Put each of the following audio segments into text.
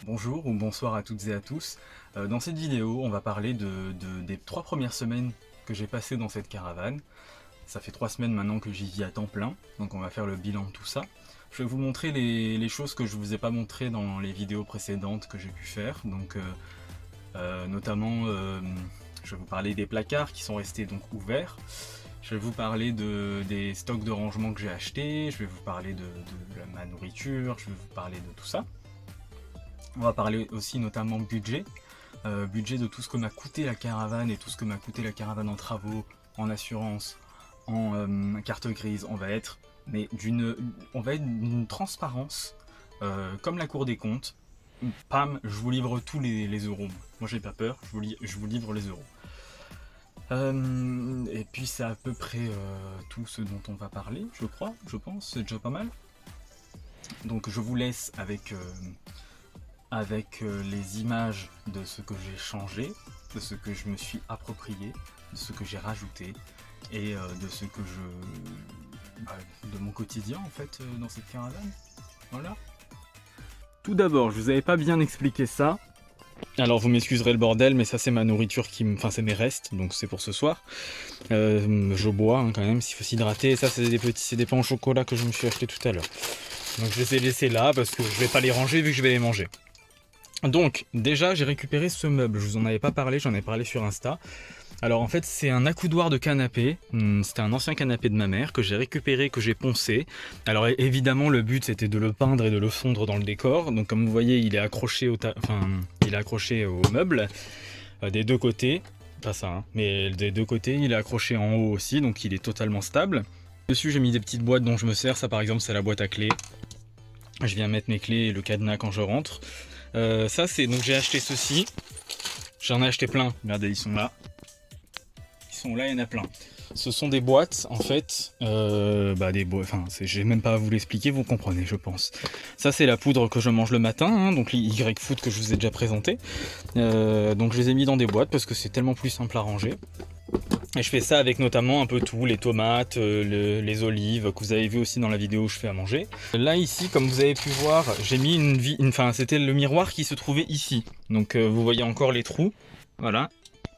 Bonjour ou bonsoir à toutes et à tous. Dans cette vidéo, on va parler des 3 premières semaines que j'ai passées dans cette caravane. Ça fait 3 semaines maintenant que j'y vis à temps plein, donc on va faire le bilan de tout ça. Je vais vous montrer les choses que je vous ai pas montrées dans les vidéos précédentes que j'ai pu faire. Donc, notamment, je vais vous parler des placards qui sont restés donc ouverts. Je vais vous parler des stocks de rangement que j'ai achetés. Je vais vous parler de ma nourriture. Je vais vous parler de tout ça. On va parler aussi notamment budget, budget de tout ce que m'a coûté la caravane et tout ce que m'a coûté la caravane en travaux, en assurance, en carte grise. On va être d'une transparence comme la Cour des comptes. Pam, je vous livre tous les euros. Moi j'ai pas peur, je vous livre les euros. Et puis c'est à peu près tout ce dont on va parler, je pense, c'est déjà pas mal. Donc je vous laisse avec les images de ce que j'ai changé, de ce que je me suis approprié, de ce que j'ai rajouté et de ce que de mon quotidien en fait dans cette caravane. Voilà. Tout d'abord, je vous avais pas bien expliqué ça. Alors vous m'excuserez le bordel, mais ça c'est ma nourriture enfin c'est mes restes, donc c'est pour ce soir. Je bois quand même, s'il faut s'hydrater. Et ça c'est des pains au chocolat que je me suis acheté tout à l'heure. Donc je les ai laissés là parce que je vais pas les ranger vu que je vais les manger. Donc déjà j'ai récupéré ce meuble, je vous en avais pas parlé, j'en ai parlé sur Insta. Alors en fait c'est un accoudoir de canapé, c'était un ancien canapé de ma mère que j'ai récupéré, que j'ai poncé. Alors évidemment le but c'était de le peindre et de le fondre dans le décor, donc comme vous voyez il est accroché au meuble des deux côtés, pas ça hein, mais des deux côtés il est accroché en haut aussi, donc il est totalement stable. Dessus j'ai mis des petites boîtes dont je me sers, ça par exemple c'est la boîte à clés. Je viens mettre mes clés et le cadenas quand je rentre. Ça c'est donc j'ai acheté ceci. J'en ai acheté plein. Regardez, ils sont là. Ils sont là, il y en a plein. Ce sont des boîtes en fait. Des boîtes. Enfin, j'ai même pas à vous l'expliquer, vous comprenez, je pense. Ça c'est la poudre que je mange le matin, hein, donc Y-Food que je vous ai déjà présenté. Donc je les ai mis dans des boîtes parce que c'est tellement plus simple à ranger. Et je fais ça avec notamment un peu tout, les tomates, les olives, que vous avez vu aussi dans la vidéo où je fais à manger. Là ici, comme vous avez pu voir, j'ai mis c'était le miroir qui se trouvait ici. Donc vous voyez encore les trous, voilà.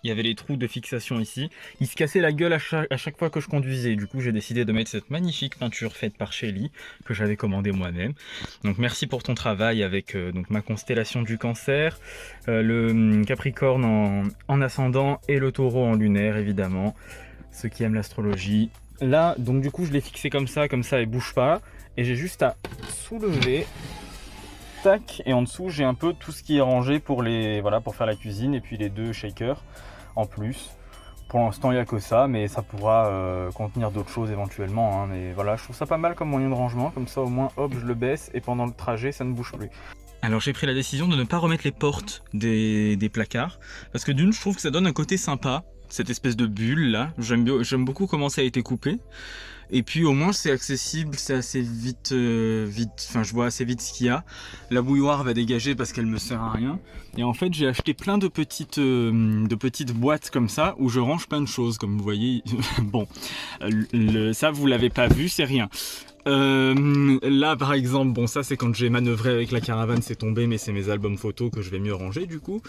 Il y avait les trous de fixation ici. Il se cassait la gueule à chaque fois que je conduisais. Du coup, j'ai décidé de mettre cette magnifique peinture faite par Shelly, que j'avais commandée moi-même. Donc merci pour ton travail avec donc ma constellation du Cancer, le Capricorne en ascendant et le Taureau en lunaire, évidemment. Ceux qui aiment l'astrologie. Là, donc du coup, je l'ai fixé comme ça elle bouge pas. Et j'ai juste à soulever. Tac, et en dessous, j'ai un peu tout ce qui est rangé pour faire la cuisine et puis les deux shakers en plus. Pour l'instant, il n'y a que ça, mais ça pourra contenir d'autres choses éventuellement. Hein, mais voilà, je trouve ça pas mal comme moyen de rangement. Comme ça, au moins, hop, je le baisse et pendant le trajet, ça ne bouge plus. Alors j'ai pris la décision de ne pas remettre les portes des placards. Parce que d'une, je trouve que ça donne un côté sympa. Cette espèce de bulle là. J'aime beaucoup comment ça a été coupé. Et puis au moins c'est accessible, c'est assez vite, enfin je vois assez vite ce qu'il y a. La bouilloire va dégager parce qu'elle me sert à rien. Et en fait j'ai acheté plein de petites boîtes comme ça où je range plein de choses comme vous voyez. Bon, ça vous l'avez pas vu, c'est rien. Là par exemple, bon ça c'est quand j'ai manœuvré avec la caravane, c'est tombé, mais c'est mes albums photos que je vais mieux ranger du coup.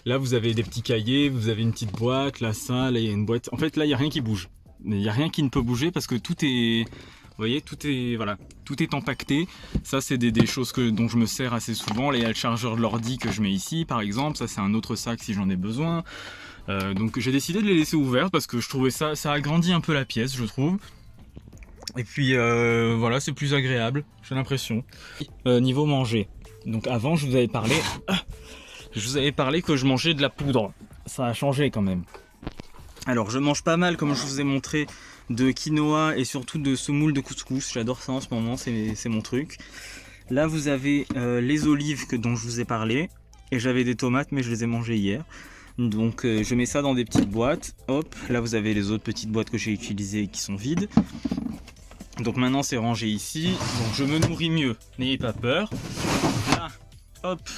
Là vous avez des petits cahiers, vous avez une petite boîte, là il y a une boîte. En fait là il n'y a rien qui bouge. Il n'y a rien qui ne peut bouger parce que tout est, vous voyez, tout est empaqueté. Ça c'est des choses dont je me sers assez souvent. Là il y a le chargeur de l'ordi que je mets ici par exemple. Ça c'est un autre sac si j'en ai besoin. Donc j'ai décidé de les laisser ouverts parce que je trouvais ça agrandit un peu la pièce, je trouve. Et puis voilà, c'est plus agréable, j'ai l'impression. Niveau manger, donc avant je vous avais parlé que je mangeais de la poudre. Ça a changé quand même. Alors je mange pas mal, comme je vous ai montré, de quinoa et surtout de semoule de couscous. J'adore ça en ce moment, c'est mon truc. Là vous avez les olives dont je vous ai parlé. Et j'avais des tomates mais je les ai mangées hier. Donc je mets ça dans des petites boîtes. Hop, là vous avez les autres petites boîtes que j'ai utilisées qui sont vides. Donc maintenant c'est rangé ici. Donc je me nourris mieux, n'ayez pas peur. Là, hop,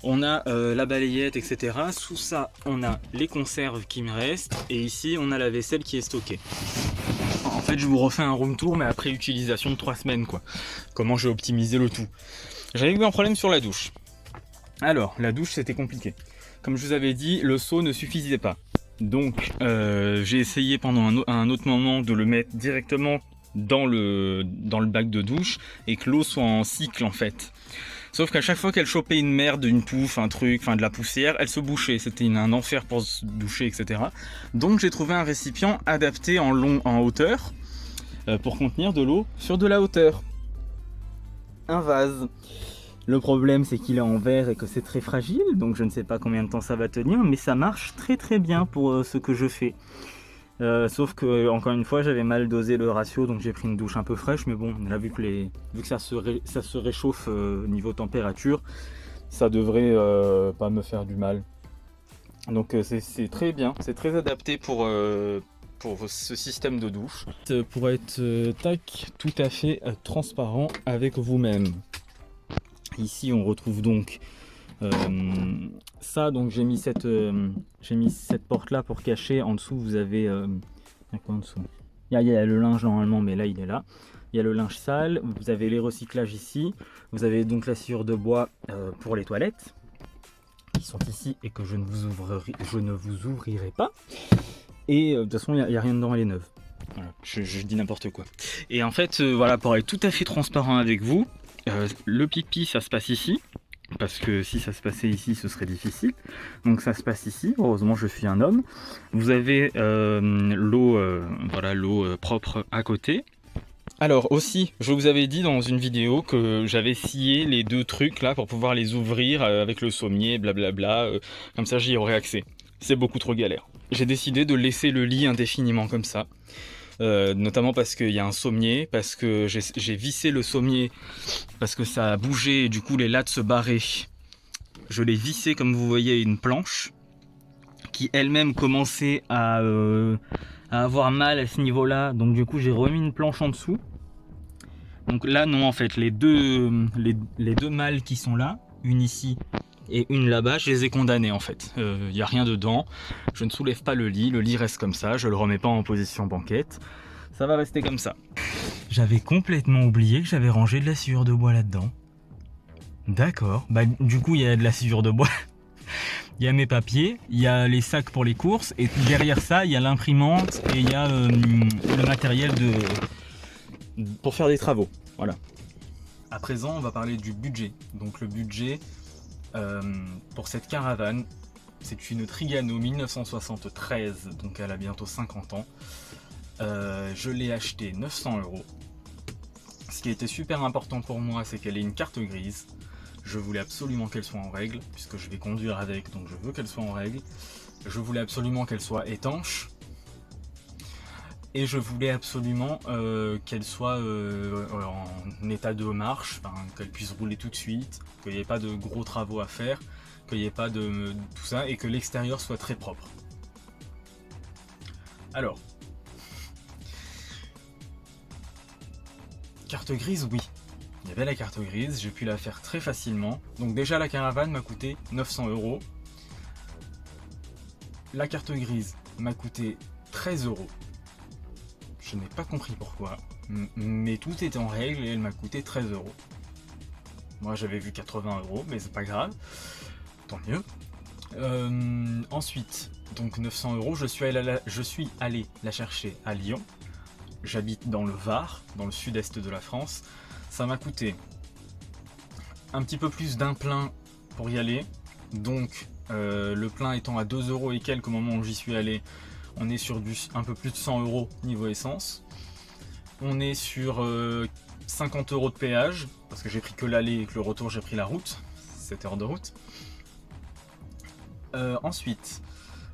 on a la balayette, etc. Sous ça, on a les conserves qui me restent. Et ici, on a la vaisselle qui est stockée. En fait, je vous refais un room tour, mais après utilisation de 3 semaines, quoi. Comment j'ai optimisé le tout. J'avais eu un problème sur la douche. Alors, la douche, c'était compliqué. Comme je vous avais dit, le seau ne suffisait pas. Donc, j'ai essayé pendant un autre moment de le mettre directement dans le bac de douche et que l'eau soit en cycle en fait. Sauf qu'à chaque fois qu'elle chopait une merde, une pouffe, un truc, enfin de la poussière, elle se bouchait. C'était un enfer pour se doucher, etc. Donc j'ai trouvé un récipient adapté en hauteur pour contenir de l'eau sur de la hauteur. Un vase. Le problème c'est qu'il est en verre et que c'est très fragile, donc je ne sais pas combien de temps ça va tenir, mais ça marche très très bien pour ce que je fais. Sauf que, encore une fois, j'avais mal dosé le ratio, donc j'ai pris une douche un peu fraîche, mais bon, là, vu que ça se réchauffe niveau température, ça devrait pas me faire du mal. Donc c'est très bien, c'est très adapté pour ce système de douche. Pour être tout à fait transparent avec vous-même. Ici, on retrouve donc ça, donc j'ai mis cette porte là pour cacher. En dessous vous avez il y a quoi en dessous? Il y a le linge normalement, mais là il est là. Il y a le linge sale, vous avez les recyclages ici, vous avez donc la sciure de bois pour les toilettes qui sont ici et que je ne vous ouvrirai pas. Et de toute façon il n'y a rien dedans, elle est neuve. Voilà, je dis n'importe quoi. Et en fait voilà, pour être tout à fait transparent avec vous, le pipi ça se passe ici. Parce que si ça se passait ici, ce serait difficile. Donc ça se passe ici. Heureusement, je suis un homme. Vous avez l'eau propre à côté. Alors aussi, je vous avais dit dans une vidéo que j'avais scié les deux trucs là pour pouvoir les ouvrir avec le sommier, blablabla. Comme ça, j'y aurais accès. C'est beaucoup trop galère. J'ai décidé de laisser le lit indéfiniment comme ça. Notamment parce qu'il y a un sommier, parce que j'ai vissé le sommier, parce que ça a bougé et du coup les lattes se barraient. Je l'ai vissé comme vous voyez une planche qui elle-même commençait à avoir mal à ce niveau-là, donc du coup j'ai remis une planche en dessous. Donc là non, en fait les deux malles qui sont là, une ici et une là-bas, je les ai condamnés en fait. Il n'y a rien dedans, je ne soulève pas le lit reste comme ça, je le remets pas en position banquette, ça va rester comme ça. J'avais complètement oublié que j'avais rangé de la sciure de bois là-dedans. D'accord, bah du coup il y a de la sciure de bois, il y a mes papiers, il y a les sacs pour les courses, et derrière ça il y a l'imprimante et il y a le matériel pour faire des travaux, voilà. À présent on va parler du budget. Donc le budget pour cette caravane, c'est une Trigano 1973, donc elle a bientôt 50 ans. Je l'ai acheté 900 €. Ce qui était super important pour moi, c'est qu'elle ait une carte grise. Je voulais absolument qu'elle soit en règle, puisque je vais conduire avec, donc je veux qu'elle soit en règle. Je voulais absolument qu'elle soit étanche. Et je voulais absolument qu'elle soit en état de marche, qu'elle puisse rouler tout de suite, qu'il n'y ait pas de gros travaux à faire, qu'il n'y ait pas de tout ça, et que l'extérieur soit très propre. Alors, carte grise, oui. Il y avait la carte grise, j'ai pu la faire très facilement. Donc déjà la caravane m'a coûté 900 €. La carte grise m'a coûté 13 €. Je n'ai pas compris pourquoi, mais tout était en règle et elle m'a coûté 13 €. Moi j'avais vu 80 €, mais c'est pas grave, tant mieux. Ensuite, donc 900 €, je suis allé la chercher à Lyon. J'habite dans le Var, dans le sud-est de la France. Ça m'a coûté un petit peu plus d'un plein pour y aller. Donc le plein étant à 2 € et quelques au moment où j'y suis allé, on est sur un peu plus de 100 € niveau essence. On est sur 50 € de péage, parce que j'ai pris que l'aller et que le retour j'ai pris la route, 7 heures de route. Ensuite,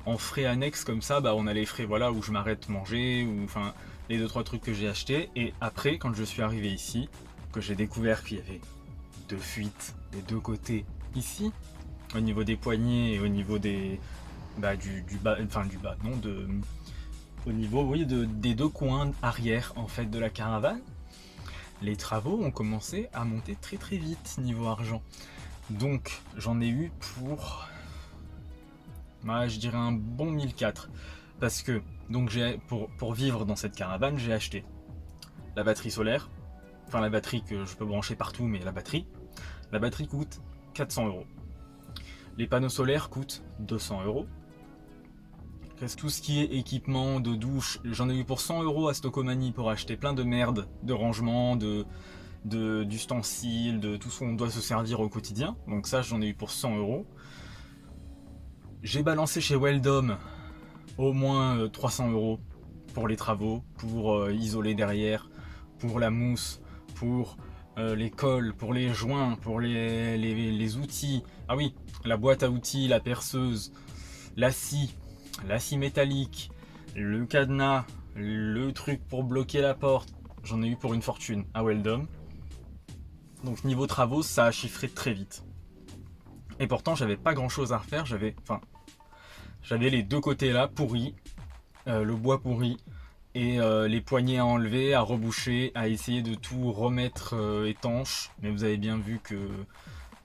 en frais annexes comme ça, on a les frais voilà, où je m'arrête manger, ou enfin les 2-3 trucs que j'ai achetés. Et après, quand je suis arrivé ici, que j'ai découvert qu'il y avait 2 fuites des deux côtés ici, au niveau des poignées et au niveau des au niveau oui, des deux coins arrière en fait de la caravane. Les travaux ont commencé à monter très très vite niveau argent. Donc j'en ai eu pour je dirais un bon 1004, parce que donc pour vivre dans cette caravane, j'ai acheté la batterie solaire, enfin la batterie que je peux brancher partout, mais la batterie coûte 400 €. Les panneaux solaires coûtent 200 euros. Tout ce qui est équipement de douche, j'en ai eu pour 100 euros à Stockomanie pour acheter plein de merde, de rangement, d'ustensiles, de tout ce qu'on doit se servir au quotidien. Donc ça, j'en ai eu pour 100 euros. J'ai balancé chez Weldom au moins 300 euros pour les travaux, pour isoler derrière, pour la mousse, pour les cols, pour les joints, pour les outils. Ah oui, la boîte à outils, la perceuse, la scie métallique, le cadenas, le truc pour bloquer la porte. J'en ai eu pour une fortune à Weldom. Donc niveau travaux, ça a chiffré très vite. Et pourtant, j'avais pas grand chose à refaire. J'avais les deux côtés là pourris, le bois pourri et les poignées à enlever, à reboucher, à essayer de tout remettre étanche. Mais vous avez bien vu que...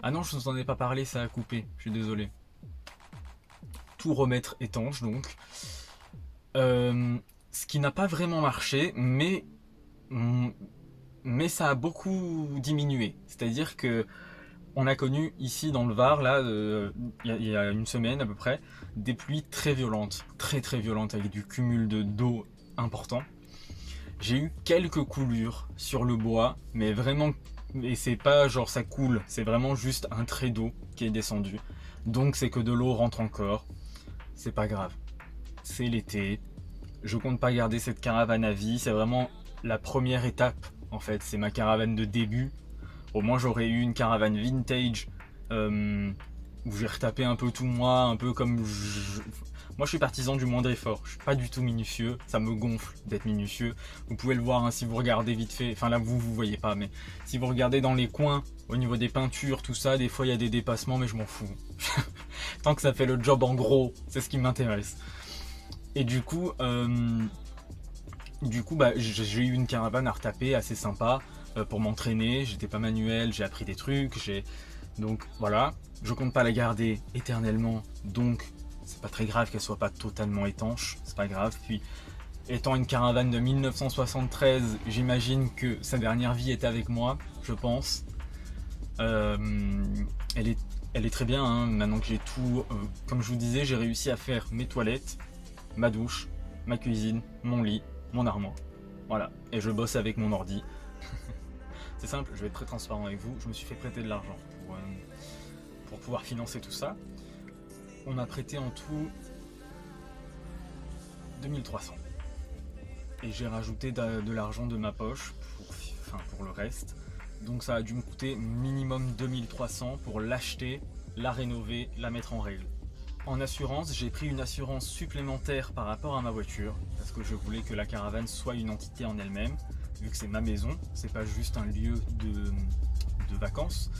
Ah non, je ne vous en ai pas parlé, ça a coupé. Je suis désolé. Tout remettre étanche donc. Ce qui n'a pas vraiment marché, mais ça a beaucoup diminué. C'est-à-dire que on a connu ici dans le Var, là, il y a une semaine à peu près, des pluies très violentes, très violentes, avec du cumul d'eau important. J'ai eu quelques coulures sur le bois, mais vraiment, et c'est pas genre ça coule, c'est vraiment juste un trait d'eau qui est descendu. Donc c'est que de l'eau rentre encore. C'est pas grave. C'est l'été. Je compte pas garder cette caravane à vie. C'est vraiment la première étape en fait. C'est ma caravane de début. Au moins j'aurais eu une caravane vintage où j'ai retapé un peu tout moi, un peu comme moi je suis partisan du moindre effort. Je suis pas du tout minutieux. Ça me gonfle d'être minutieux. Vous pouvez le voir hein, si vous regardez vite fait. Enfin là vous voyez pas, mais si vous regardez dans les coins, au niveau des peintures, tout ça, des fois il y a des dépassements, mais je m'en fous. Tant que ça fait le job en gros, c'est ce qui m'intéresse. Et du coup, j'ai eu une caravane à retaper assez sympa pour m'entraîner. J'étais pas manuel, j'ai appris des trucs. Donc voilà, je compte pas la garder éternellement. Donc c'est pas très grave qu'elle soit pas totalement étanche. C'est pas grave. Puis étant une caravane de 1973, j'imagine que sa dernière vie est avec moi, je pense. Elle est très bien, hein, maintenant que j'ai tout... comme je vous disais, j'ai réussi à faire mes toilettes, ma douche, ma cuisine, mon lit, mon armoire. Voilà, et je bosse avec mon ordi. C'est simple, je vais être très transparent avec vous. Je me suis fait prêter de l'argent pour pouvoir financer tout ça. On a prêté en tout 2300. Et j'ai rajouté de l'argent de ma poche pour le reste. Donc ça a dû me coûter minimum 2300 pour l'acheter, la rénover, la mettre en règle. En assurance, j'ai pris une assurance supplémentaire par rapport à ma voiture parce que je voulais que la caravane soit une entité en elle-même, vu que c'est ma maison, c'est pas juste un lieu de vacances.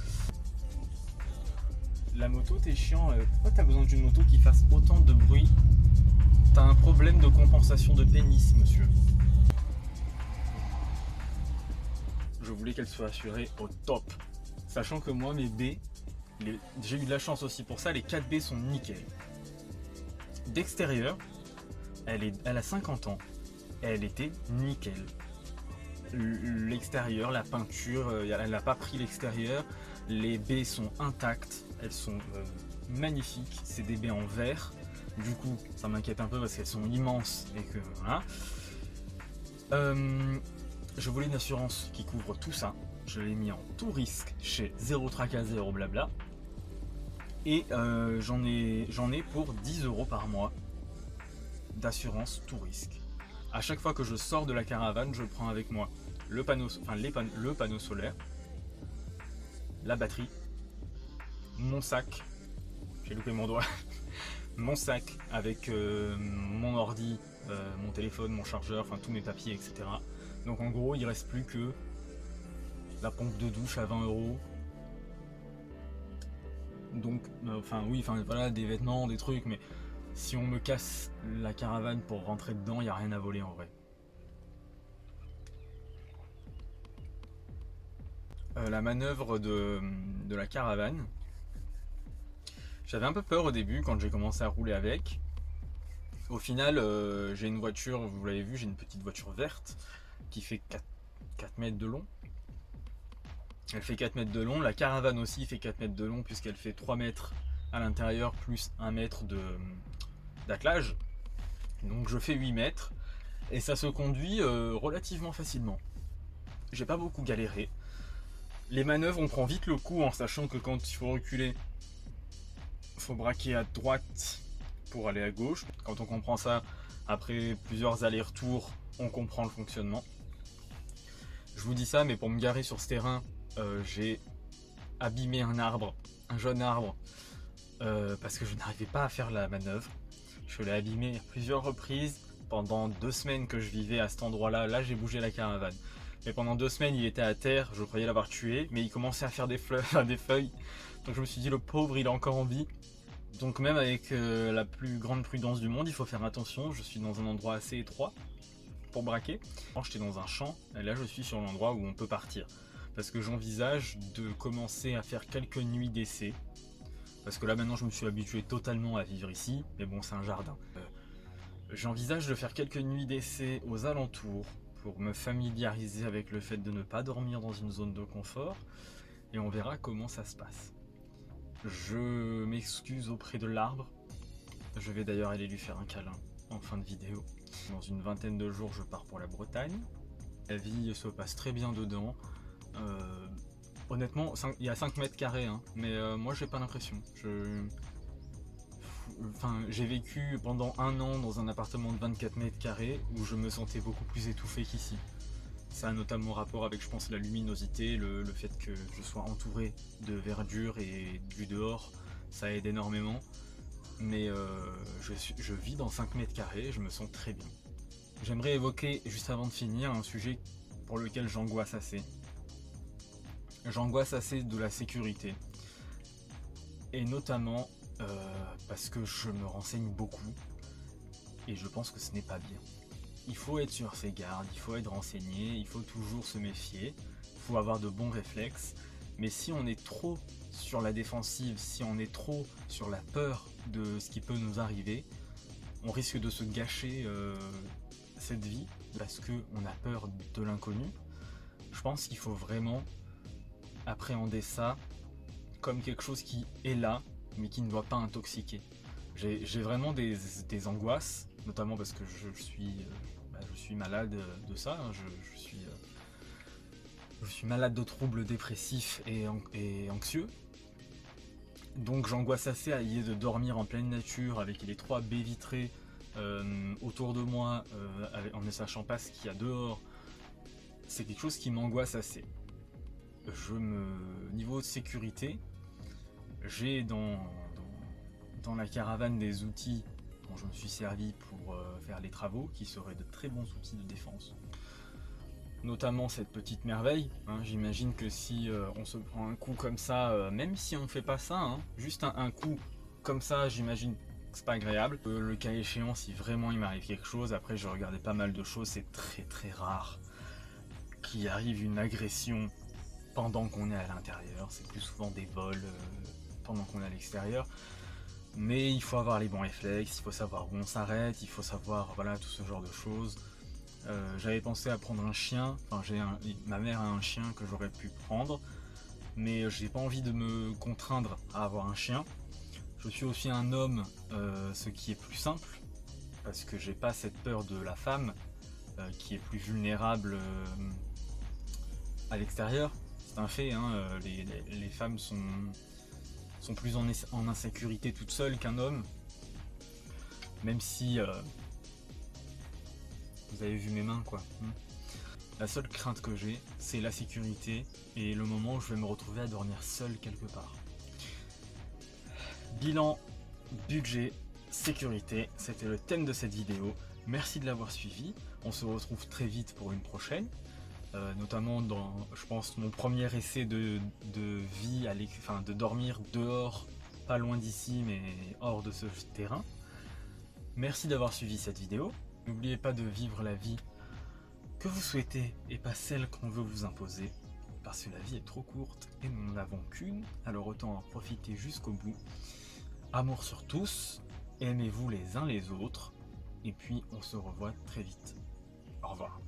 La moto, t'es chiant, pourquoi t'as besoin d'une moto qui fasse autant de bruit? T'as un problème de compensation de pénis, monsieur. Je voulais qu'elle soit assurée au top. Sachant que moi, mes baies, j'ai eu de la chance aussi pour ça, les 4 baies sont nickel. D'extérieur, elle a 50 ans, elle était nickel. L'extérieur, la peinture, elle n'a pas pris l'extérieur. Les baies sont intactes, elles sont magnifiques. C'est des baies en verre. Du coup, ça m'inquiète un peu parce qu'elles sont immenses et que voilà. Je voulais une assurance qui couvre tout ça. Je l'ai mis en tout risque chez Zéro Tracas, Zéro Blabla. Et j'en ai pour 10 euros par mois d'assurance tout risque. À chaque fois que je sors de la caravane, je prends avec moi le panneau solaire, la batterie, mon sac, j'ai loupé mon doigt, mon sac avec mon ordi, mon téléphone, mon chargeur, enfin tous mes papiers, etc. Donc en gros, il ne reste plus que la pompe de douche à 20 euros. Donc, voilà, des vêtements, des trucs, mais si on me casse la caravane pour rentrer dedans, il n'y a rien à voler en vrai. La manœuvre de la caravane, j'avais un peu peur au début quand j'ai commencé à rouler avec. Au final, j'ai une voiture, vous l'avez vu, j'ai une petite voiture verte qui fait 4 mètres de long. Elle fait 4 mètres de long, la caravane aussi fait 4 mètres de long puisqu'elle fait 3 mètres à l'intérieur plus 1 mètre d'attelage. Donc je fais 8 mètres et ça se conduit relativement facilement. J'ai pas beaucoup galéré. Les manœuvres, on prend vite le coup en sachant que quand il faut reculer, il faut braquer à droite pour aller à gauche. Quand on comprend ça, après plusieurs allers-retours, on comprend le fonctionnement. Je vous dis ça, mais pour me garer sur ce terrain, j'ai abîmé un arbre, un jeune arbre, parce que je n'arrivais pas à faire la manœuvre. Je l'ai abîmé à plusieurs reprises. Pendant 2 semaines que je vivais à cet endroit-là, là j'ai bougé la caravane. Mais pendant 2 semaines, il était à terre, je croyais l'avoir tué, mais il commençait à faire des feuilles. Donc je me suis dit, le pauvre, il est encore en vie. Donc même avec la plus grande prudence du monde, il faut faire attention. Je suis dans un endroit assez étroit pour braquer. J'étais dans un champ, et là je suis sur l'endroit où on peut partir. Parce que j'envisage de commencer à faire quelques nuits d'essai. Parce que là maintenant je me suis habitué totalement à vivre ici, mais bon c'est un jardin. J'envisage de faire quelques nuits d'essai aux alentours pour me familiariser avec le fait de ne pas dormir dans une zone de confort et on verra comment ça se passe. Je m'excuse auprès de l'arbre, je vais d'ailleurs aller lui faire un câlin en fin de vidéo. Dans une vingtaine de jours je pars pour la Bretagne, la vie se passe très bien dedans. Honnêtement, il y a 5 mètres carrés, hein, mais moi j'ai pas l'impression. J'ai vécu pendant 1 an dans un appartement de 24 mètres carrés où je me sentais beaucoup plus étouffé qu'ici. Ça a notamment rapport avec, je pense, la luminosité, le fait que je sois entouré de verdure et du dehors, ça aide énormément. Mais je vis dans 5 mètres carrés, je me sens très bien. J'aimerais évoquer, juste avant de finir, un sujet pour lequel j'angoisse assez. J'angoisse assez de la sécurité. Et notamment parce que je me renseigne beaucoup et je pense que ce n'est pas bien. Il faut être sur ses gardes, il faut être renseigné, il faut toujours se méfier, il faut avoir de bons réflexes, mais si on est trop sur la défensive, si on est trop sur la peur de ce qui peut nous arriver, on risque de se gâcher cette vie parce qu'on a peur de l'inconnu. Je pense qu'il faut vraiment appréhender ça comme quelque chose qui est là, mais qui ne doit pas intoxiquer. J'ai vraiment des angoisses, notamment parce que je suis malade de ça, hein. Je suis malade de troubles dépressifs et anxieux. Donc j'angoisse assez à l'idée de dormir en pleine nature avec les 3 baies vitrées autour de moi, en ne sachant pas ce qu'il y a dehors. C'est quelque chose qui m'angoisse assez. Niveau de sécurité, j'ai dans la caravane des outils dont je me suis servi pour faire les travaux, qui seraient de très bons outils de défense. Notamment cette petite merveille, hein. J'imagine que si on se prend un coup comme ça, même si on fait pas ça, hein, juste un coup comme ça, j'imagine que c'est pas agréable. Le cas échéant, si vraiment il m'arrive quelque chose, après je regardais pas mal de choses, c'est très très rare qu'il arrive une agression pendant qu'on est à l'intérieur. C'est plus souvent des vols pendant qu'on est à l'extérieur. Mais il faut avoir les bons réflexes, il faut savoir où on s'arrête, il faut savoir, voilà, tout ce genre de choses. J'avais pensé à prendre un chien, ma mère a un chien que j'aurais pu prendre, mais j'ai pas envie de me contraindre à avoir un chien. Je suis aussi un homme, ce qui est plus simple, parce que j'ai pas cette peur de la femme, qui est plus vulnérable à l'extérieur. C'est un fait, hein, les femmes sont plus en insécurité toutes seules qu'un homme, même si vous avez vu mes mains, quoi. La seule crainte que j'ai, c'est la sécurité et le moment où je vais me retrouver à dormir seul quelque part. Bilan, budget, sécurité, c'était le thème de cette vidéo. Merci de l'avoir suivi. On se retrouve très vite pour une prochaine. Notamment dans, je pense, mon premier essai de vie, de dormir dehors, pas loin d'ici, mais hors de ce terrain. Merci d'avoir suivi cette vidéo. N'oubliez pas de vivre la vie que vous souhaitez et pas celle qu'on veut vous imposer, parce que la vie est trop courte et nous n'en avons qu'une, alors autant en profiter jusqu'au bout. Amour sur tous, aimez-vous les uns les autres, et puis on se revoit très vite. Au revoir.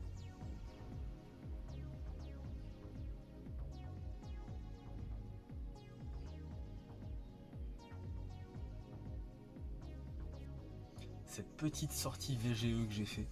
cette petite sortie VGE que j'ai fait,